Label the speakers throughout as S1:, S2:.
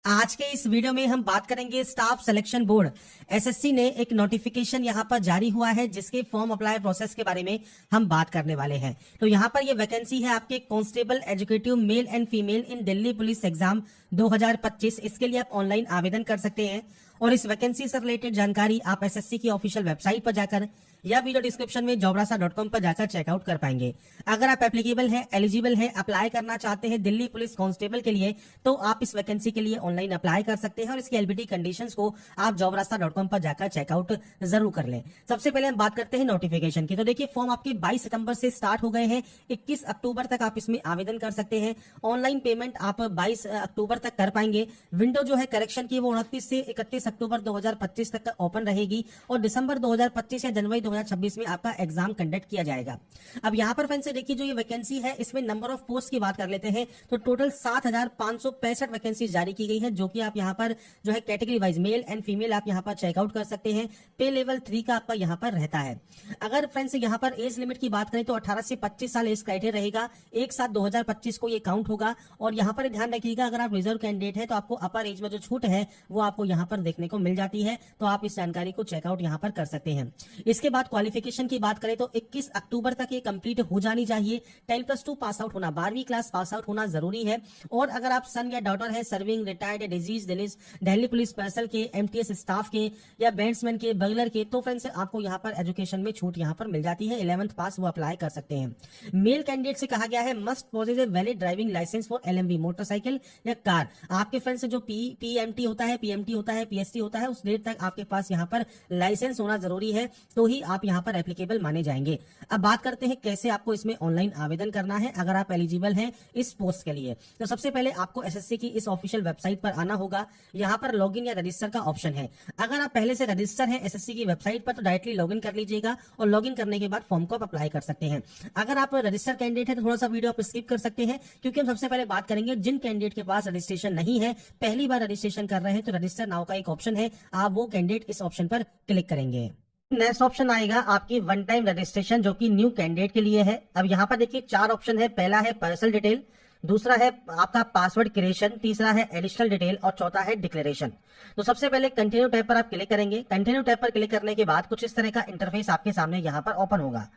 S1: आज के इस वीडियो में हम बात करेंगे स्टाफ सिलेक्शन बोर्ड एसएससी ने एक नोटिफिकेशन यहां पर जारी हुआ है जिसके फॉर्म अप्लाई प्रोसेस के बारे में हम बात करने वाले हैं। तो यहां पर ये वैकेंसी है आपके constable educative male and female in Delhi police exam 2025। इसके लिए आप ऑनलाइन आवेदन कर सकते हैं और इस वैकेंसी से रिलेटेड जानकारी आप एसएससी की ऑफिशियल वेबसाइट पर जाकर या वीडियो डिस्क्रिप्शन में jobrasa.com पर जाकर चेकआउट कर पाएंगे। अगर आप एप्लीकेबल हैं, एलिजिबल हैं, अप्लाई करना चाहते हैं दिल्ली पुलिस कांस्टेबल के लिए, तो आप इस वैकेंसी के लिए ऑनलाइन अप्लाई कर सकते हैं और इसकी एलबीटी कंडीशंस को आप jobrasa.com पर जाकर चेकआउट जरूर कर लें। सबसे पहले हम बात करते हैं नोटिफिकेशन की। तो देखिए, फॉर्म आपके 22 सितंबर से स्टार्ट हो गए हैं। 21 अक्टूबर तक आप इसमें आवेदन कर सकते हैं। ऑनलाइन पेमेंट आप 22 अक्टूबर तक कर पाएंगे। विंडो जो है करेक्शन की वो 29 से 31 अक्टूबर 2025 तक ओपन रहेगी और दिसंबर 2025 या जनवरी 2026 में आपका एग्जाम कंडक्ट किया जाएगा। अब यहां पर फ्रेंड्स देखिए, जो ये वैकेंसी है इसमें नंबर ऑफ पोस्ट की बात कर लेते हैं तो टोटल 7565 वैकेंसी जारी की गई है, जो कि आप यहां पर जो है category wise male and female आप यहां पर चेकआउट कर सकते हैं। पे लेवल 3 का आपका यहां पर रहता है। अगर फ्रेंड्स यहां पर एज लिमिट की बात करें तो 18 से 25 साल एज क्राइटेरिया रहेगा। 1/7/2025 को ये काउंट होगा और यहां पर ध्यान रखिएगा, अगर आप रिजर्व कैंडिडेट है तो आपको अपर एज में जो छूट है वो आपको यहां पर देखने को मिल जाती है। तो आप इस जानकारी को चेकआउट यहां पर कर सकते हैं। इसके बाद क्वालिफिकेशन की बात करें तो 21 अक्टूबर तक ये कंप्लीट हो जानी चाहिए। 10+2 पास आउट होना, 12वीं क्लास पास आउट होना जरूरी है। और अगर आप सन या डॉटर है, serving, retired, disease, Delhi police पर्सल के, एमटीएस स्टाफ के या बैंड्समैन के, बगलर के, तो फ्रेंड्स आपको यहाँ पर एजुकेशन में छूट यहाँ पर मिल जाती है। 11th पास वो अप्लाई कर सकते हैं। मेल कैंडिडेट से कहा गया है must possess a valid driving licence for LMV motorcycle या कार। आपके फ्रेंड्स जो पीएमटी होता है, पीएसटी होता है, उस डेट तक आपके पास यहाँ पर लाइसेंस होना जरूरी है, तो ही आप यहाँ पर एप्लीकेबल माने जाएंगे। अब बात करते हैं कैसे आपको इसमें ऑनलाइन आवेदन करना है अगर आप एलिजिबल हैं इस पोस्ट के लिए। तो सबसे पहले आपको एसएससी की इस ऑफिशियल वेबसाइट पर आना होगा। यहाँ पर लॉगिन या रजिस्टर का ऑप्शन है। अगर आप पहले से रजिस्टर हैं एसएससी की वेबसाइट पर तो डायरेक्टली लॉगिन कर लीजिएगा और लॉगिन करने के बाद फॉर्म को आप अप्लाई कर सकते हैं। अगर आप रजिस्टर कैंडिडेट है तो थोड़ा सा वीडियो आप स्किप कर सकते हैं, क्योंकि हम सबसे पहले बात करेंगे जिन कैंडिडेट के पास रजिस्ट्रेशन नहीं है, पहली बार रजिस्ट्रेशन कर रहे हैं, तो रजिस्टर नाउ का एक ऑप्शन है, आप वो कैंडिडेट इस ऑप्शन पर क्लिक करेंगे। नेक्स्ट ऑप्शन आएगा आपकी वन टाइम रजिस्ट्रेशन, जो कि न्यू कैंडिडेट के लिए है। अब यहाँ पर देखिए 4 ऑप्शन है। पहला है पर्सनल डिटेल, दूसरा है आपका पासवर्ड क्रिएशन, तीसरा है एडिशनल डिटेल और चौथा है डिक्लेरेशन। तो सबसे पहले कंटिन्यू टैब पर आप क्लिक करेंगे। कंटिन्यू टैब पर क्लिक करने के बाद कुछ इस तरह का इंटरफेस आपके सामने यहाँ पर ओपन होगा।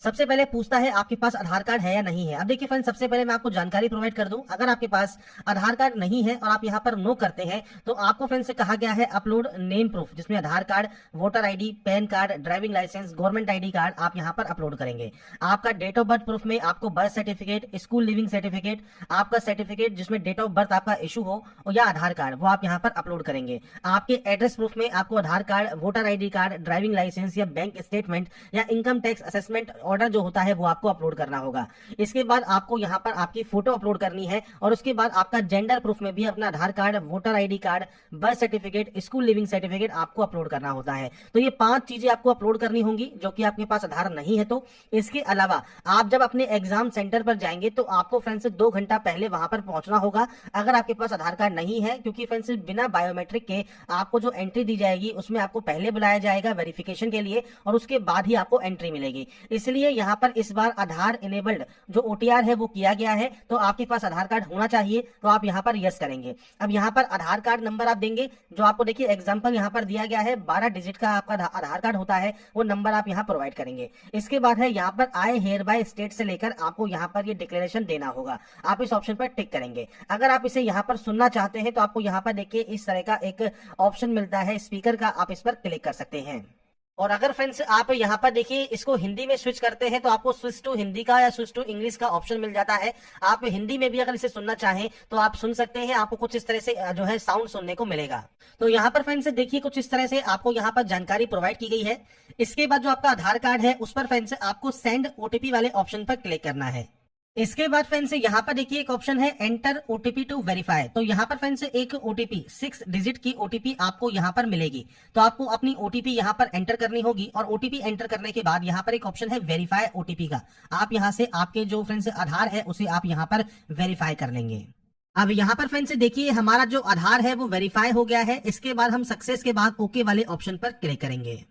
S1: सबसे पहले पूछता है आपके पास आधार कार्ड है या नहीं है। अब देखिए फ्रेंड, सबसे पहले मैं आपको जानकारी प्रोवाइड कर दूं, अगर आपके पास आधार कार्ड नहीं है और आप यहां पर नो करते हैं तो आपको फ्रेंड से कहा गया है अपलोड नेम प्रूफ, जिसमें Aadhaar card, voter ID, PAN card, driving licence, government ID card आप यहां पर अपलोड करेंगे। आपका डेट ऑफ बर्थ प्रूफ में आपको birth certificate, school leaving certificate, आपका सर्टिफिकेट जिसमें डेट ऑफ बर्थ आपका इशू हो या आधार कार्ड, वो आप यहां पर अपलोड करेंगे। आपके एड्रेस प्रूफ में आपको Aadhaar card, voter ID card, driving licence या बैंक स्टेटमेंट या इनकम टैक्स असेसमेंट ऑर्डर जो होता है वो आपको अपलोड करना होगा। इसके बाद आपको यहाँ पर आपकी फोटो अपलोड करनी है और उसके बाद आपका जेंडर प्रूफ में भी अपना Aadhaar card, voter ID card, birth certificate, school leaving certificate आपको अपलोड करना होता है। तो ये 5 चीजें आपको अपलोड करनी होंगी, जो कि आपके पास आधार नहीं है तो। इसके अलावा आप जब अपने एग्जाम सेंटर पर जाएंगे तो आपको फ्रेंड्स 2 घंटा पहले वहां पर पहुंचना होगा अगर आपके पास आधार कार्ड नहीं है, क्योंकि फ्रेंड्स बिना बायोमेट्रिक के आपको जो एंट्री दी जाएगी उसमें आपको पहले बुलाया जाएगा वेरिफिकेशन के लिए और उसके बाद ही आपको एंट्री मिलेगी। इसलिए यहाँ पर इस बार आधार इनेबल्ड जो ओटीआर है वो किया गया है, तो आपके पास आधार कार्ड होना चाहिए, तो आप यहाँ पर यस करेंगे। अब यहाँ पर आधार कार्ड नंबर आप देंगे, जो आपको देखिए एग्जांपल यहाँ पर दिया गया है, 12 डिजिट का आपका आधार कार्ड होता है, वो नंबर आप यहाँ प्रोवाइड करेंगे। इसके बाद है यहाँ पर आई हेयर बाय स्टेट से लेकर आपको यहाँ पर ये डिक्लेरेशन देना होगा, आप इस ऑप्शन पर टिक करेंगे। अगर आप इसे यहाँ पर सुनना चाहते हैं तो आपको यहाँ पर देखिए इस तरह का एक ऑप्शन मिलता है स्पीकर का, आप इस पर क्लिक कर सकते हैं। और अगर फ्रेंड्स आप यहाँ पर देखिए इसको हिंदी में स्विच करते हैं तो आपको स्विच टू हिंदी का या स्विच टू इंग्लिश का ऑप्शन मिल जाता है। आप हिंदी में भी अगर इसे सुनना चाहें तो आप सुन सकते हैं, आपको कुछ इस तरह से जो है साउंड सुनने को मिलेगा। तो यहाँ पर फ्रेंड्स देखिए कुछ इस तरह से आपको यहाँ पर जानकारी प्रोवाइड की गई है। इसके बाद जो आपका आधार कार्ड है उस पर फ्रेंड्स आपको सेंड ओटीपी वाले ऑप्शन पर क्लिक करना है। इसके बाद फ्रेंड्स यहाँ पर देखिए एक ऑप्शन है एंटर ओटीपी टू वेरीफाई। तो यहाँ पर फ्रेंड्स एक ओटीपी 6 डिजिट की ओटीपी आपको यहाँ पर मिलेगी, तो आपको अपनी ओटीपी यहाँ पर एंटर करनी होगी और ओटीपी एंटर करने के बाद यहाँ पर एक ऑप्शन है वेरीफाई ओटीपी का, आप यहाँ से आपके जो फ्रेंड्स आधार है उसे आप यहाँ पर वेरीफाई कर लेंगे। अब यहाँ पर फ्रेंड्स देखिए हमारा जो आधार है वो वेरीफाई हो गया है। इसके बाद हम सक्सेस के बाद ओके वाले ऑप्शन पर क्लिक करेंगे।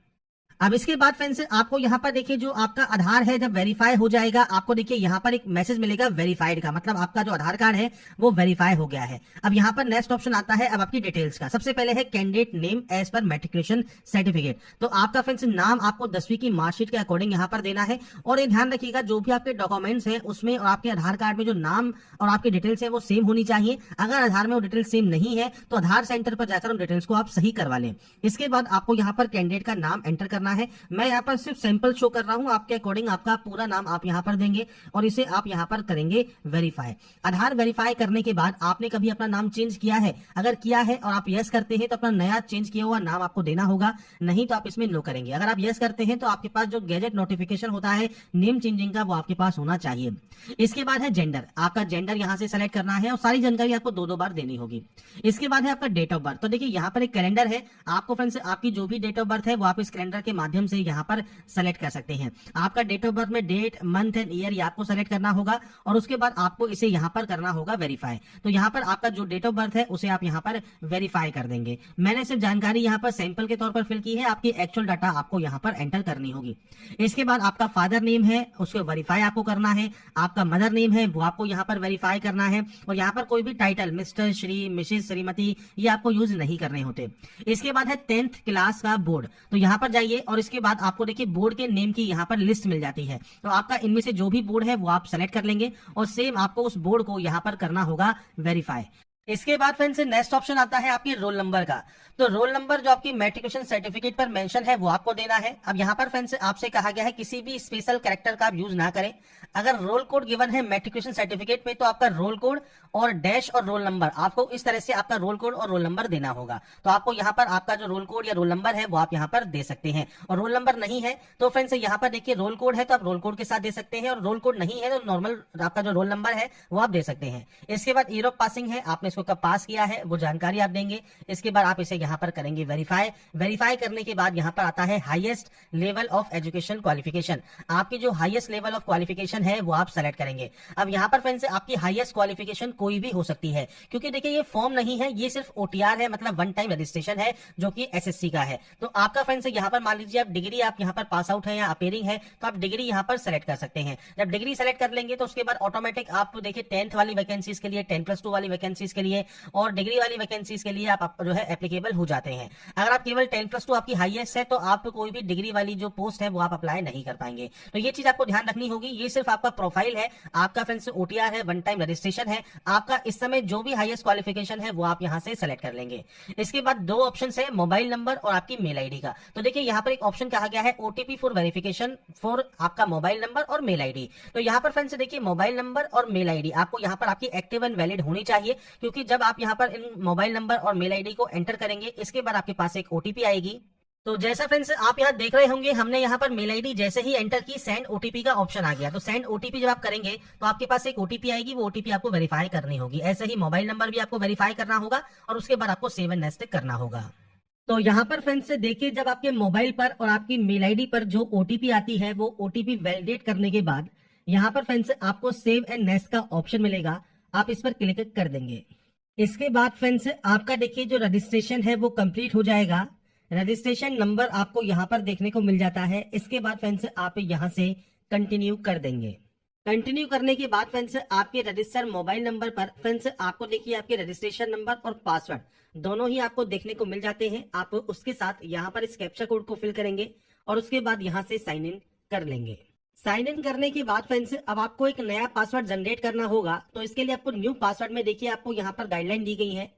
S1: अब इसके बाद फ्रेंड्स आपको यहाँ पर देखिए जो आपका आधार है जब वेरीफाई हो जाएगा, आपको देखिए यहाँ पर एक मैसेज मिलेगा वेरीफाइड का, मतलब आपका जो आधार कार्ड है वो वेरीफाई हो गया है। अब यहाँ पर नेक्स्ट ऑप्शन आता है अब आपकी डिटेल्स का। सबसे पहले है candidate name as per matriculation certificate. तो आपका फ्रेंड्स नाम आपको 10वीं की मार्कशीट के अकॉर्डिंग यहाँ पर देना है। और ये ध्यान रखिएगा जो भी आपके डॉक्यूमेंट्स हैं उसमें और आपके आधार कार्ड में जो नाम और आपकी डिटेल्स है वो सेम होनी चाहिए। अगर आधार में वो डिटेल्स सेम नहीं है तो आधार सेंटर पर जाकर उन डिटेल्स को आप सही करवा लें। इसके बाद आपको यहाँ पर कैंडिडेट का नाम एंटर करना है। मैं यहाँ पर सिर्फ सैंपल शो कर रहा हूँ, आपके अकॉर्डिंग आपका पूरा नाम आप यहाँ पर देंगे और इसे आप यहाँ पर करेंगे वेरीफाई। आधार वेरीफाई करने के बाद आपने कभी अपना नाम चेंज किया है? अगर किया है और आप यस करते हैं तो अपना नया चेंज किया हुआ नाम आपको देना होगा, नहीं तो आप इसमें नो करेंगे। अगर आप यस करते हैं तो आपके पास जो गैजेट नोटिफिकेशन होता है नेम चेंजिंग का वो आपके पास होना चाहिए। इसके बाद है जेंडर, आपका जेंडर यहाँ से सेलेक्ट करना है और सारी जानकारी आपको दो बार देनी होगी। इसके बाद है आपका डेट ऑफ बर्थ। तो देखिए यहाँ पर एक कैलेंडर है, आपको फ्रेंड्स आपकी जो भी डेट ऑफ बर्थ है वो आप इस कैलेंडर के माध्यम से यहाँ पर सेलेक्ट कर सकते हैं। आपका डेट ऑफ बर्थ में डेट, मंथ एंड ईयर ये आपको सेलेक्ट करना होगा और उसके बाद आपको इसे यहाँ पर करना होगा वेरीफाई। तो यहाँ पर आपका जो डेट ऑफ बर्थ है उसे आप यहाँ पर वेरीफाई कर देंगे। मैंने सिर्फ जानकारी यहाँ पर सैंपल के तौर पर फिल की है, आपकी एक्चुअल डाटा आपको यहाँ पर एंटर करनी होगी। इसके बाद आपका फादर नेम है उसको वेरीफाई आपको करना है। आपका मदर नेम है वो आपको यहाँ पर वेरीफाई करना है और यहाँ पर कोई भी title mister, Shri, Mrs, Shrimati ये आपको यूज नहीं करने होते। इसके बाद है 10th क्लास का बोर्ड। तो यहाँ पर जाइए और इसके बाद आपको देखिए बोर्ड के नेम की यहाँ पर लिस्ट मिल जाती है। तो आपका इनमें से जो भी बोर्ड है वो आप सेलेक्ट कर लेंगे और सेम आपको उस बोर्ड को यहाँ पर करना होगा वेरीफाई। इसके बाद फ्रेंड्स नेक्स्ट ऑप्शन आता है आपके रोल नंबर का। तो रोल नंबर जो आपकी मैट्रिकुलेशन सर्टिफिकेट पर मेंशन है वो आपको देना है। अब यहाँ पर फ्रेंड्स आपसे कहा गया है किसी भी स्पेशल कैरेक्टर का आप यूज ना करें। अगर रोल कोड गिवन है मैट्रिकुलेशन सर्टिफिकेट में तो आपका रोल कोड और डैश और रोल नंबर आपको इस तरह से आपका रोल कोड और रोल नंबर देना होगा। तो आपको यहाँ पर आपका जो रोल कोड या रोल नंबर है वो आप यहाँ पर दे सकते हैं। और रोल नंबर नहीं है तो फ्रेंड्स यहाँ पर देखिए रोल कोड है तो आप रोल कोड के साथ दे सकते हैं और रोल कोड नहीं है तो नॉर्मल आपका जो रोल नंबर है वो आप दे सकते हैं। इसके बाद ईयर ऑफ पासिंग है, आपने इसको कब पास किया है वो जानकारी आप देंगे। इसके बाद आप इसे यहाँ पर करेंगे वेरीफाई। वेरीफाई करने के बाद यहाँ पर आता है highest level of education qualification. आपकी जो हाईएस्ट लेवल ऑफ क्वालिफिकेशन है वो आप सेलेक्ट करेंगे। अब यहाँ पर फ्रेंड्स आपकी हाईएस्ट क्वालिफिकेशन कोई भी हो सकती है क्योंकि देखिए ये फॉर्म नहीं है, ये सिर्फ ओटीआर है, मतलब वन टाइम रजिस्ट्रेशन है जो कि एसएससी का है। तो आपका फ्रेंड्स यहाँ पर मान लीजिए आप डिग्री आप यहाँ पर पास आउट है या अपेयरिंग है तो आप डिग्री यहाँ पर सेलेक्ट कर सकते हैं। जब डिग्री सेलेक्ट कर लेंगे तो उसके बाद ऑटोमेटिक आप देखिए 10th वाली वैकेंसीज के लिए, 10+2 वाली वैकेंसीज के लिए और डिग्री वाली वैकेंसीज के लिए आप जो है एप्लीकेबल हो जाते हैं। अगर आप केवल 10+2 आपकी हाईएस्ट है तो आप कोई भी डिग्री वाली जो पोस्ट है वो आप अप्लाई नहीं कर पाएंगे। तो ये चीज आपको ध्यान रखनी होगी। ये सिर्फ आपका प्रोफाइल है, आपका फ्रेंड्स ओटीआर है, वन टाइम रजिस्ट्रेशन है। आपका इस समय जो भी हाईएस्ट क्वालिफिकेशन है वो आप यहाँ से सेलेक्ट कर लेंगे। इसके बाद दो ऑप्शन है, मोबाइल नंबर और आपकी मेल आईडी का। तो देखिए यहाँ पर एक ऑप्शन कहा गया है ओटीपी फॉर वेरिफिकेशन फॉर आपका मोबाइल नंबर और मेल आईडी। तो यहाँ पर फ्रेंड्स देखिए मोबाइल नंबर और मेल आईडी आपको यहाँ पर आपकी एक्टिव एंड वैलिड होनी चाहिए क्योंकि जब आप यहाँ पर इन मोबाइल नंबर और मेल आईडी को एंटर करेंगे इसके बाद आपके पास एक ओटीपी आएगी। तो जैसा फ्रेंड्स आप यहाँ देख रहे होंगे हमने यहाँ पर मेल आईडी जैसे ही एंटर की सेंड ओटीपी का ऑप्शन आ गया। तो सेंड ओटीपी जब आप करेंगे तो आपके पास एक ओटीपी आएगी, वो ओटीपी आपको वेरीफाई करनी होगी। ऐसे ही मोबाइल नंबर भी आपको वेरीफाई करना होगा और उसके बाद आपको सेव एंड नेक्स्ट करना होगा। तो यहाँ पर फ्रेंड्स देखिए जब आपके मोबाइल पर और आपकी मेल आईडी पर जो ओटीपी आती है वो ओटीपी वैलिडेट करने के बाद यहाँ पर फ्रेंड्स आपको सेव एंड नेक्स्ट का ऑप्शन मिलेगा, आप इस पर क्लिक कर देंगे। इसके बाद फ्रेंड्स आपका देखिए जो रजिस्ट्रेशन है वो कंप्लीट हो जाएगा। रजिस्ट्रेशन नंबर आपको यहाँ पर देखने को मिल जाता है। इसके बाद फ्रेंड्स आप यहाँ से कंटिन्यू कर देंगे। कंटिन्यू करने के बाद फ्रेंड्स आपके रजिस्टर मोबाइल नंबर पर फ्रेंड्स आपको देखिए आपके रजिस्ट्रेशन नंबर और पासवर्ड दोनों ही आपको देखने को मिल जाते हैं। आप उसके साथ यहाँ पर इस कैप्चा कोड को फिल करेंगे और उसके बाद यहाँ से साइन इन कर लेंगे। साइन इन करने के बाद फ्रेंड्स अब आपको एक नया पासवर्ड जनरेट करना होगा। तो इसके लिए आपको न्यू पासवर्ड में देखिए आपको यहाँ पर गाइडलाइन दी गई है।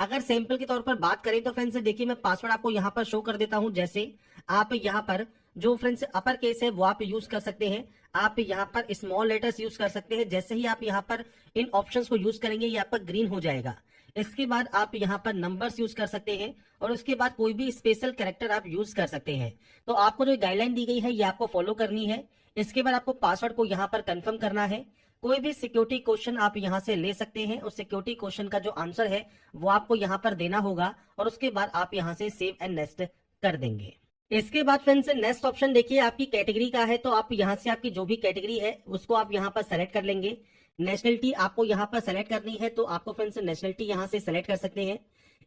S1: अगर सैंपल के तौर पर बात करें तो फ्रेंड्स देखिए मैं पासवर्ड आपको यहाँ पर शो कर देता हूँ। जैसे आप यहाँ पर जो फ्रेंड्स अपर केस है वो आप यूज कर सकते हैं, आप यहाँ पर स्मॉल लेटर्स यूज कर सकते हैं। जैसे ही आप यहाँ पर इन ऑप्शंस को यूज करेंगे ये आपका ग्रीन हो जाएगा। इसके बाद आप यहाँ पर नंबर्स यूज कर सकते हैं और उसके बाद कोई भी स्पेशल कैरेक्टर आप यूज कर सकते हैं। तो आपको जो गाइडलाइन दी गई है ये आपको फॉलो करनी है। इसके बाद आपको पासवर्ड को यहाँ पर कंफर्म करना है। कोई भी सिक्योरिटी क्वेश्चन आप यहाँ से ले सकते हैं, उस सिक्योरिटी क्वेश्चन का जो आंसर है वो आपको यहाँ पर देना होगा और उसके बाद आप यहाँ से सेव एंड नेक्स्ट कर देंगे। इसके बाद फ्रेंड्स नेक्स्ट ऑप्शन देखिए आपकी कैटेगरी का है। तो आप यहाँ से आपकी जो भी कैटेगरी है उसको आप यहाँ पर सेलेक्ट कर लेंगे। नेशनलिटी आपको यहाँ पर सेलेक्ट करनी है तो आपको फ्रेंड्स नेशनलिटी यहाँ से सेलेक्ट कर सकते हैं।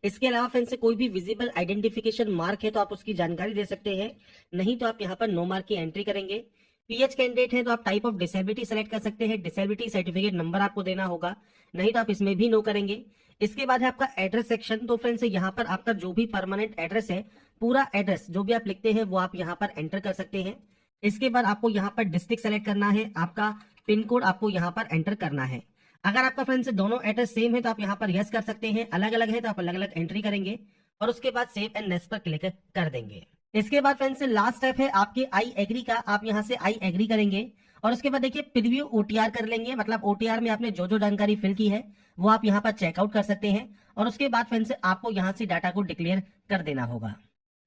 S1: इसके अलावा फ्रेंड्स कोई भी विजिबल आइडेंटिफिकेशन मार्क है तो आप उसकी जानकारी दे सकते हैं, नहीं तो आप यहाँ पर नो मार्क की एंट्री करेंगे। पीएच कैंडिडेट है तो आप टाइप ऑफ डिसेबिलिटी सेलेक्ट कर सकते हैं, डिसेबिलिटी सर्टिफिकेट नंबर आपको देना होगा, नहीं तो आप इसमें भी नो करेंगे। इसके बाद है आपका एड्रेस सेक्शन। तो फ्रेंड्स यहाँ पर आपका जो भी परमानेंट एड्रेस है, पूरा एड्रेस जो भी आप लिखते हैं वो आप यहाँ पर एंटर कर सकते हैं। इसके बाद आपको यहाँ पर डिस्ट्रिक्ट सेलेक्ट करना है, आपका पिन कोड आपको यहाँ पर एंटर करना है। अगर आपका फ्रेंड्स दोनों एड्रेस सेम है तो आप यहाँ पर यस कर सकते हैं, अलग अलग है तो आप अलग अलग एंट्री करेंगे और उसके बाद सेव एंड नेक्स्ट पर क्लिक कर देंगे। इसके बाद फ्रेंड्स लास्ट स्टेप है आपके आई एग्री का, आप यहाँ से आई एग्री करेंगे और उसके बाद देखिए प्रीव्यू ओटीआर कर लेंगे, मतलब ओटीआर में आपने जो जो जानकारी फिल की है वो आप यहाँ पर चेकआउट कर सकते हैं और उसके बाद फ्रेंड्स आपको यहाँ से डाटा को डिक्लेयर कर देना होगा।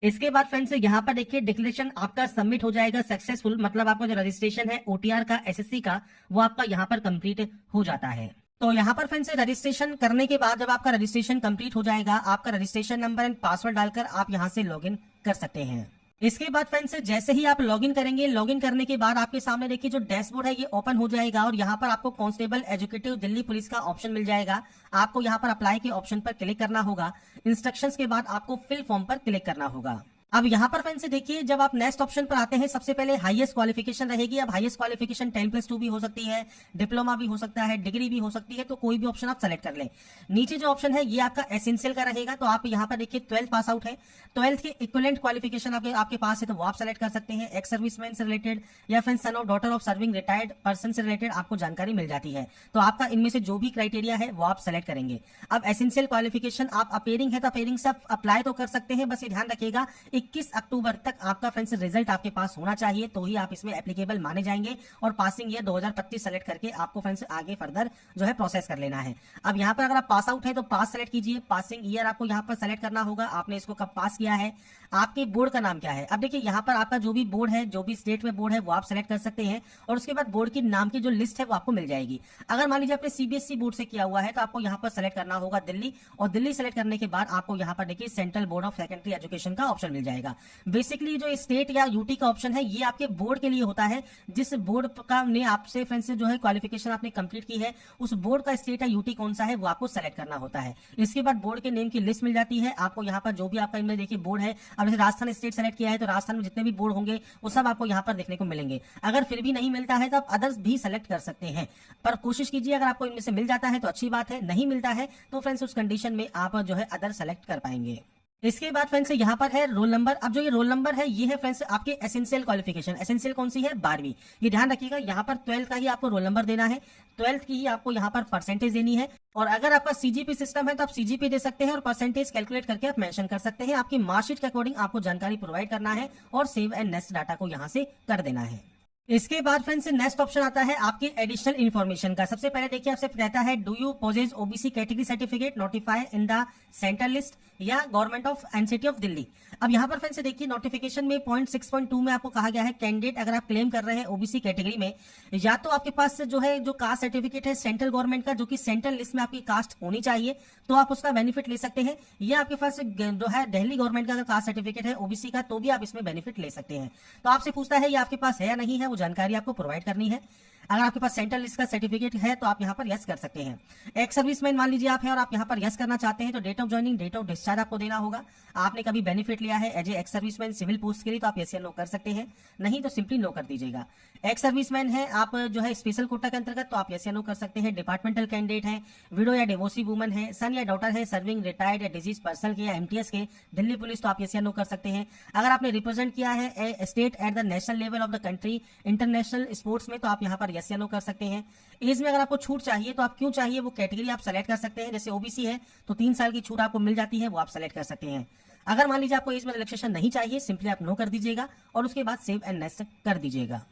S1: इसके बाद फ्रेंड्स यहाँ पर देखिए डिक्लेरेशन आपका सबमिट हो जाएगा सक्सेसफुल, मतलब आपका जो रजिस्ट्रेशन है ओटीआर का एसएससी का वो आपका यहाँ पर कंप्लीट हो जाता है। तो यहाँ पर फ्रेंड्स रजिस्ट्रेशन करने के बाद जब आपका रजिस्ट्रेशन कंप्लीट हो जाएगा, आपका रजिस्ट्रेशन नंबर एंड पासवर्ड डालकर आप यहाँ से लॉगिन कर सकते हैं। इसके बाद फ्रेंड्स जैसे ही आप लॉगिन करेंगे, लॉगिन करने के बाद आपके सामने देखिए जो डैशबोर्ड है ये ओपन हो जाएगा और यहाँ पर आपको कांस्टेबल एजुकेटिव दिल्ली पुलिस का ऑप्शन मिल जाएगा। आपको यहाँ पर अप्लाई के ऑप्शन पर क्लिक करना होगा, इंस्ट्रक्शंस के बाद आपको फिल फॉर्म पर क्लिक करना होगा। अब यहाँ पर फ्रेंड्स देखिए जब आप नेक्स्ट ऑप्शन पर आते हैं, सबसे पहले हाईएस्ट क्वालिफिकेशन रहेगी। अब हाईएस्ट क्वालिफिकेशन 10+2 भी हो सकती है, डिप्लोमा भी हो सकता है, डिग्री भी हो सकती है, तो कोई भी ऑप्शन आप सेलेक्ट कर लें। नीचे जो ऑप्शन है ये आपका एसेंशियल का रहेगा, तो आप यहाँ पर देखिए 12th पास आउट है, 12th के इक्विवेलेंट क्वालिफिकेशन आपके पास है तो वो आप सेलेक्ट कर सकते हैं। एक्स सर्विसमैन से रिलेटेड या फिर सन और daughter of serving retired person से रिलेटेड आपको जानकारी मिल जाती है, तो आपका इनमें से जो भी क्राइटेरिया है वो आप सेलेक्ट करेंगे। अब एसेंशियल क्वालिफिकेशन आप अपेयरिंग है तो अपेयरिंग से अप्लाई तो कर सकते हैं, बस ये ध्यान रखिएगा 21 अक्टूबर तक आपका फ्रेंड्स रिजल्ट आपके पास होना चाहिए, तो ही आप इसमें एप्लीकेबल माने जाएंगे और पासिंग ईयर 2025 सेलेक्ट करके आपको फ्रेंड्स आगे फर्दर जो है प्रोसेस कर लेना है। अब यहाँ पर अगर आप पास आउट है तो पास सेलेक्ट कीजिए, पासिंग ईयर आपको यहाँ पर सेलेक्ट करना होगा, आपने इसको कब पास किया है, आपके बोर्ड का नाम क्या है। अब देखिए यहाँ पर आपका जो भी बोर्ड है, जो भी स्टेट में बोर्ड है वो आप सेलेक्ट कर सकते हैं और उसके बाद बोर्ड के नाम की जो लिस्ट है वो आपको मिल जाएगी। अगर मान लीजिए आपने सीबीएसई बोर्ड से किया हुआ है तो आपको यहाँ पर सेलेक्ट करना होगा दिल्ली, और दिल्ली सेलेक्ट करने के बाद आपको यहाँ पर देखिए central board of secondary education का ऑप्शन मिल जाएगा। बेसिकली जो स्टेट या यूटी का ऑप्शन है ये आपके बोर्ड के लिए होता है, जिस बोर्ड का ने आपसे फ्रेंड्स जो है क्वालिफिकेशन आपने कंप्लीट की है उस बोर्ड का स्टेट या यूटी कौन सा है वो आपको सेलेक्ट करना होता है। इसके बाद बोर्ड के नेम की लिस्ट मिल जाती है आपको, यहाँ पर जो भी आपका इनमें देखिए बोर्ड है, अब जैसे राजस्थान स्टेट सेलेक्ट किया है तो राजस्थान में जितने भी बोर्ड होंगे वो सब आपको यहाँ पर देखने को मिलेंगे। अगर फिर भी नहीं मिलता है तो आप अदर्स भी सेलेक्ट कर सकते हैं, पर कोशिश कीजिए अगर आपको इनमें से मिल जाता है तो अच्छी बात है, नहीं मिलता है तो फ्रेंड्स उस कंडीशन में आप जो है अदर सेलेक्ट कर पाएंगे। इसके बाद फ्रेंड्स यहाँ पर है रोल नंबर। अब जो ये रोल नंबर है ये है फ्रेंड्स आपके एसेंशियल क्वालिफिकेशन। एसेंशियल कौन सी है? 12वीं। ये ध्यान रखिएगा यहाँ पर 12th का ही आपको रोल नंबर देना है, 12th की ही आपको यहाँ पर परसेंटेज देनी है, और अगर आपका सीजीपी सिस्टम है तो आप सीजीपी दे सकते हैं और परसेंटेज कैलकुलेट करके आप मेंशन कर सकते हैं। आपकी मार्कशीट के अकॉर्डिंग आपको जानकारी प्रोवाइड करना है और सेव एंड नेक्स्ट डाटा को यहाँ से कर देना है। इसके बाद फ्रेंड्स नेक्स्ट ऑप्शन आता है आपके एडिशनल इन्फॉर्मेशन का। सबसे पहले देखिए आपसे कहता है do you possess OBC category certificate notified in the central list या government of NCT of Delhi. अब यहाँ पर फ्रेंड्स देखिए नोटिफिकेशन में पॉइंट 6.2 में आपको कहा गया है कैंडिडेट अगर आप क्लेम कर रहे हैं ओबीसी कैटेगरी में, या तो आपके पास जो है जो कास्ट सर्टिफिकेट है सेंट्रल गवर्नमेंट का जो कि सेंट्रल लिस्ट में आपकी कास्ट होनी चाहिए तो आप उसका बेनिफिट ले सकते हैं, या आपके पास जो है दिल्ली गवर्नमेंट का अगर कास्ट सर्टिफिकेट है ओबीसी का तो भी आप इसमें बेनिफिट ले सकते हैं। तो आपसे पूछता है ये आपके पास है या नहीं है, वो जानकारी आपको प्रोवाइड करनी है। अगर आपके पास सेंट्रल लिस्ट का सर्टिफिकेट है तो आप यहाँ पर यस कर सकते हैं। एक्स सर्विसमैन मान लीजिए आप हैं और आप यहाँ पर यस करना चाहते हैं तो date of joining date of discharge आपको देना होगा। आपने कभी बेनिफिट लिया है as a ex serviceman civil post के लिए तो आप यस या नो कर सकते हैं, नहीं तो सिंपली नो कर दीजिएगा। एक्स सर्विसमैन है आप जो है स्पेशल कोटा के अंतर्गत तो आप यस या नो कर सकते हैं। डिपार्टमेंटल कैंडिडेट है, विडो या डिवोर्सी वुमन है, सन या डॉटर है सर्विंग रिटायर्ड या डिजीज पर्सन के या एमटीएस के दिल्ली पुलिस तो आप यस या नो कर सकते हैं। अगर आपने रिप्रेजेंट किया है state at the national level of the country international sports में तो आप यहाँ पर यस या नो कर सकते हैं। एज में अगर आपको छूट चाहिए तो आप क्यों चाहिए वो कैटेगरी आप सेलेक्ट कर सकते हैं। जैसे ओबीसी है तो 3 साल की छूट आपको मिल जाती है, वो आप सेलेक्ट कर सकते हैं। अगर मान लीजिए आपको एज में रिलैक्सेशन नहीं चाहिए सिंपली आप नो कर दीजिएगा और उसके बाद सेव एंड नेक्स्ट कर दीजिएगा।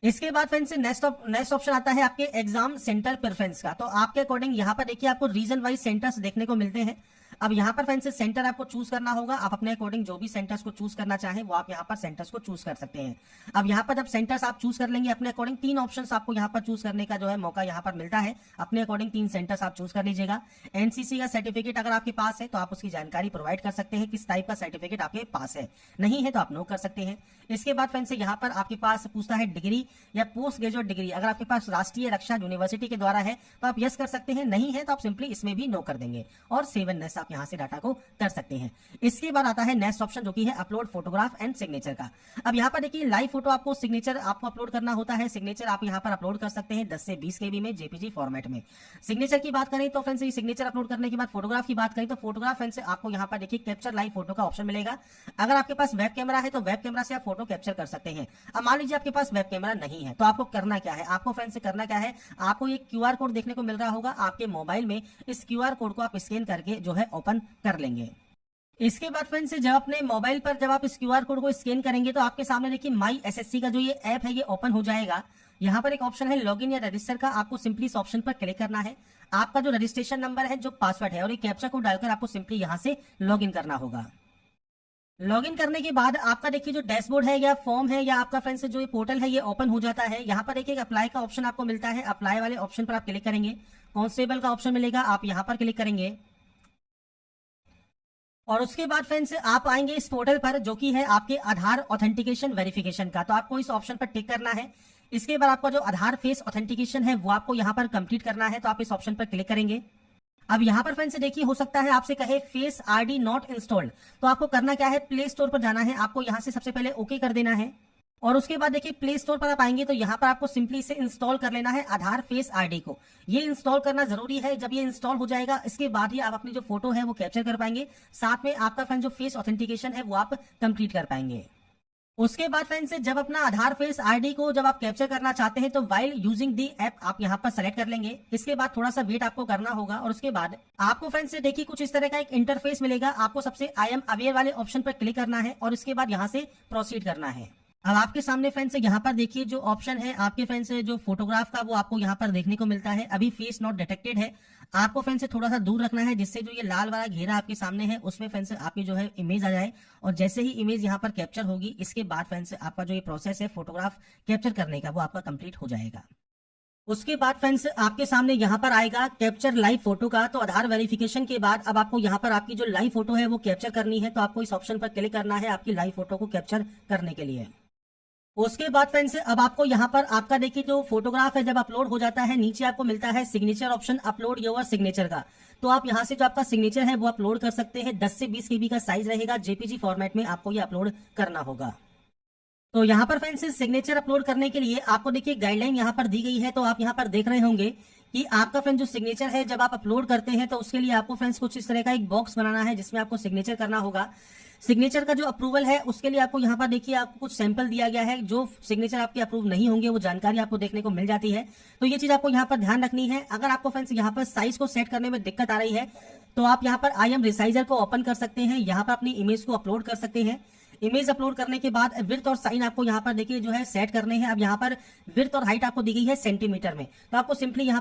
S1: इसके बाद फ्रेंड्स नेक्स्ट ऑप्शन आता है आपके एग्जाम सेंटर प्रेफरेंस का। तो आपके अकॉर्डिंग यहाँ पर देखिए आपको रीजन वाइज सेंटर्स देखने को मिलते हैं। अब यहाँ पर फ्रेंड्स सेंटर आपको चूज करना होगा, आप अपने अकॉर्डिंग जो भी सेंटर्स को चूज करना चाहें वो आप यहाँ पर सेंटर्स को चूज कर सकते हैं। अब यहाँ पर जब सेंटर्स आप चूज कर लेंगे अपने अकॉर्डिंग 3 ऑप्शंस आपको यहाँ पर चूज करने का जो है मौका यहाँ पर मिलता है। अपने अकॉर्डिंग 3 सेंटर्स आप चूज कर लीजिएगा। एनसीसी का सर्टिफिकेट अगर आपके पास है तो आप उसकी जानकारी प्रोवाइड कर सकते हैं किस टाइप का सर्टिफिकेट आपके पास है, नहीं है तो आप नो कर सकते हैं। इसके बाद फ्रेंड्स यहाँ पर आपके पास पूछता है डिग्री या पोस्ट ग्रेजुएट डिग्री, अगर आपके पास राष्ट्रीय रक्षा यूनिवर्सिटी के द्वारा है तो आप यस कर सकते हैं, नहीं है तो आप सिंपली इसमें भी नो कर देंगे और सेव एंड नेक्स्ट आप आप यहाँ से डाटा को कर सकते हैं। इसके बाद आता है नेक्स्ट ऑप्शन जो कि है अपलोड फोटोग्राफ एंड सिग्नेचर का। अब यहाँ पर देखिए लाइव फोटो आपको सिग्नेचर आपको अपलोड करना होता है। सिग्नेचर आप यहाँ पर अपलोड कर सकते हैं 10 से 20 KB में जेपीजी फॉर्मेट में। सिग्नेचर की बात करें तो फ्रेंड्स ये सिग्नेचर अपलोड करने के बाद फोटोग्राफ की बात करें तो फोटोग्राफ फ्रेंड्स आपको यहाँ पर देखिए कैप्चर लाइव फोटो का ऑप्शन मिलेगा। अगर आपके पास वेब कैमरा है तो वेब कैमरा से आप फोटो कैप्चर कर सकते हैं। अब मान लीजिए आपके पास वेब कैमरा नहीं है तो आपको करना क्या है, आपको फ्रेंड्स करना क्या है, आपको एक QR कोड देखने को मिल रहा होगा आपके मोबाइल में। इस QR कोड को आप स्कैन करके जो है ओपन कर लेंगे। इसके बाद फ्रेंड्स जब अपने मोबाइल पर जब आप इस QR कोड को स्कैन करेंगे तो आपके सामने देखिए माई SSC का जो ये ऐप है ये ओपन हो जाएगा। यहाँ पर एक ऑप्शन है लॉगिन या रजिस्टर का, आपको सिंपली इस ऑप्शन पर क्लिक करना है। आपका जो रजिस्ट्रेशन नंबर है, जो पासवर्ड है और एक कैप्चा कोड डालकर आपको सिंपली यहाँ से लॉगिन करना होगा। लॉगिन करने के बाद आपका देखिए जो डैशबोर्ड है या फॉर्म है या आपका फ्रेंड्स जो ये पोर्टल है ये ओपन हो जाता है। यहाँ पर एक अप्लाई का ऑप्शन आपको मिलता है। अप्लाई वाले ऑप्शन पर आप क्लिक करेंगे, कांस्टेबल का ऑप्शन मिलेगा, आप यहाँ पर क्लिक करेंगे और उसके बाद फ्रेंड्स आप आएंगे इस पोर्टल पर जो कि है आपके आधार ऑथेंटिकेशन वेरिफिकेशन का। तो आपको इस ऑप्शन पर टिक करना है। इसके बाद आपका जो आधार फेस ऑथेंटिकेशन है वो आपको यहाँ पर कंप्लीट करना है। तो आप इस ऑप्शन पर क्लिक करेंगे। अब यहाँ पर फ्रेंड्स देखिए हो सकता है आपसे कहे फेस ID नॉट इंस्टॉल्ड, तो आपको करना क्या है, प्ले स्टोर पर जाना है। आपको यहाँ से सबसे पहले ओके कर देना है और उसके बाद देखिए प्ले स्टोर पर आप आएंगे तो यहाँ पर आपको सिंपली इसे इंस्टॉल कर लेना है आधार फेस ID को। ये इंस्टॉल करना जरूरी है। जब ये इंस्टॉल हो जाएगा इसके बाद ही आप अपनी जो फोटो है वो कैप्चर कर पाएंगे, साथ में आपका फ्रेंड जो फेस ऑथेंटिकेशन है वो आप कंप्लीट कर पाएंगे। उसके बाद फ्रेंड्स जब अपना आधार फेस ID को जब आप कैप्चर करना चाहते हैं तो वाइल यूजिंग दी ऐप आप यहाँ पर सेलेक्ट कर लेंगे। इसके बाद थोड़ा सा वेट आपको करना होगा और उसके बाद आपको फ्रेंड्स देखिए कुछ इस तरह का एक इंटरफेस मिलेगा। आपको सबसे आई एम अवेयर वाले ऑप्शन पर क्लिक करना है और इसके बाद यहाँ से प्रोसीड करना है। अब आपके सामने फ्रेंड्स यहाँ पर देखिए जो ऑप्शन है आपके फ्रेंड्स जो फोटोग्राफ का वो आपको यहाँ पर देखने को मिलता है। अभी फेस नॉट डिटेक्टेड है, आपको फ्रेंड्स थोड़ा सा दूर रखना है जिससे जो ये लाल वाला घेरा आपके सामने है उसमें फ्रेंड्स आपकी जो है इमेज आ जाए। और जैसे ही इमेज यहाँ पर कैप्चर होगी इसके बाद फ्रेंड्स आपका जो ये प्रोसेस है फोटोग्राफ कैप्चर करने का वो आपका कंप्लीट हो जाएगा। उसके बाद फ्रेंड्स आपके सामने यहाँ पर आएगा कैप्चर लाइव फोटो का। तो आधार वेरिफिकेशन के बाद अब आपको यहाँ पर आपकी जो लाइव फोटो है वो कैप्चर करनी है। तो आपको इस ऑप्शन पर क्लिक करना है आपकी लाइव फोटो को कैप्चर करने के लिए। उसके बाद फ्रेंड्स अब आपको यहाँ पर आपका देखिए जो फोटोग्राफ है जब अपलोड हो जाता है नीचे आपको मिलता है signature option, upload your signature का। तो आप यहाँ से जो आपका सिग्नेचर है वो अपलोड कर सकते हैं। 10 से 20 KB का साइज रहेगा, जेपीजी फॉर्मेट में आपको ये अपलोड करना होगा। तो यहाँ पर फ्रेंड्स सिग्नेचर अपलोड करने के लिए आपको देखिए गाइडलाइन यहाँ पर दी गई है। तो आप यहाँ पर देख रहे होंगे कि आपका फ्रेंड जो सिग्नेचर है जब आप अपलोड करते हैं तो उसके लिए आपको फ्रेंड्स कुछ इस तरह का एक बॉक्स बनाना है जिसमें आपको सिग्नेचर करना होगा। सिग्नेचर का जो अप्रूवल है उसके लिए आपको यहाँ पर देखिए आपको कुछ सैंपल दिया गया है। जो सिग्नेचर आपके अप्रूव नहीं होंगे वो जानकारी आपको देखने को मिल जाती है। तो ये चीज आपको यहाँ पर ध्यान रखनी है। अगर आपको फ्रेंड्स यहाँ पर साइज को सेट करने में दिक्कत आ रही है तो आप यहाँ पर आई एम रिसाइजर को ओपन कर सकते हैं। यहाँ पर अपनी इमेज को अपलोड कर सकते हैं। इमेज अपलोड करने के बाद विड्थ और साइन आपको यहाँ पर देखिए जो है सेट करने हैं। अब यहाँ पर विड्थ और हाइट आपको दी गई है सेंटीमीटर में, तो आपको सिंपली यहाँ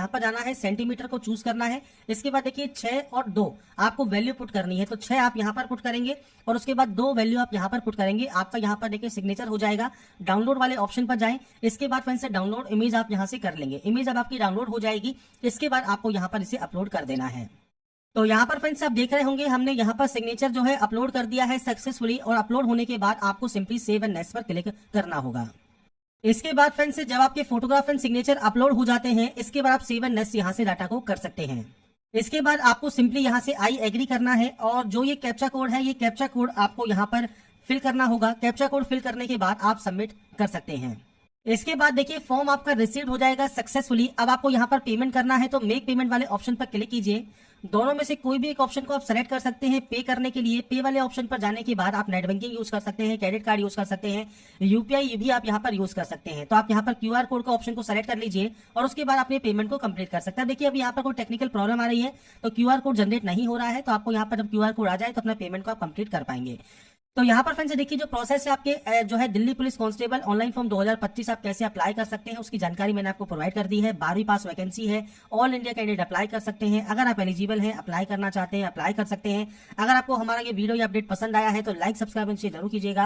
S1: पर जाना है, सेंटीमीटर को चूज करना है। इसके बाद देखिए 6 और 2 आपको वैल्यू पुट करनी है। तो 6 आप यहाँ पर पुट करेंगे और उसके बाद 2 वैल्यू आप यहाँ पर पुट करेंगे। आपका यहाँ पर देखिए सिग्नेचर हो जाएगा। डाउनलोड वाले ऑप्शन पर जाएं। इसके बाद फ्रेंड्स डाउनलोड इमेज आप यहाँ से कर लेंगे। इमेज अब आपकी डाउनलोड हो जाएगी। इसके बाद आपको यहाँ पर इसे अपलोड कर देना है। तो यहाँ पर फ्रेंड्स आप देख रहे होंगे हमने यहाँ पर सिग्नेचर जो है अपलोड कर दिया है सक्सेसफुली। और अपलोड होने के बाद आपको सिंपली सेव एंड नेक्स्ट पर क्लिक करना होगा। इसके बाद फ्रेंड्स जब आपके फोटोग्राफ एंड सिग्नेचर अपलोड हो जाते हैं इसके बाद आप सेव एंड नेक्स्ट यहाँ से डाटा को कर सकते हैं। इसके बाद आपको सिंपली यहाँ से आई एग्री करना है और जो ये कैप्चा कोड है ये कैप्चा कोड आपको यहाँ पर फिल करना होगा। कैप्चा कोड फिल करने के बाद आप सबमिट कर सकते हैं। इसके बाद देखिए फॉर्म आपका रिसीव हो जाएगा सक्सेसफुली। अब आपको यहाँ पर पेमेंट करना है तो मेक पेमेंट वाले ऑप्शन पर क्लिक कीजिए। दोनों में से कोई भी एक ऑप्शन को आप सेलेक्ट कर सकते हैं पे करने के लिए। पे वाले ऑप्शन पर जाने के बाद आप नेट बैंकिंग यूज कर सकते हैं, क्रेडिट कार्ड यूज कर सकते हैं, यूपीआई भी आप यहाँ पर यूज कर सकते हैं। तो आप यहाँ पर QR कोड का ऑप्शन को सेलेक्ट कर लीजिए और उसके बाद अपने पेमेंट को कंप्लीट कर सकते हैं। देखिए अभी यहाँ पर कोई टेक्निकल प्रॉब्लम आ रही है तो QR कोड जनरेट नहीं हो रहा है। तो आपको यहाँ पर जब QR कोड आ जाए तो अपना पेमेंट को आप कंप्लीट कर पाएंगे। तो यहाँ पर फ्रेंड्स देखिए जो प्रोसेस है आपके जो है Delhi police constable online form 2025 आप कैसे अप्लाई कर सकते हैं उसकी जानकारी मैंने आपको प्रोवाइड कर दी है। 12वीं पास वैकेंसी है, ऑल इंडिया कैंडिडेट अप्लाई कर सकते हैं। अगर आप एलिजिबल हैं, अप्लाई करना चाहते हैं, अप्लाई कर सकते हैं। अगर आपको हमारा ये वीडियो या अपडेट पसंद आया है तो लाइक सब्सक्राइब जरूर कीजिएगा।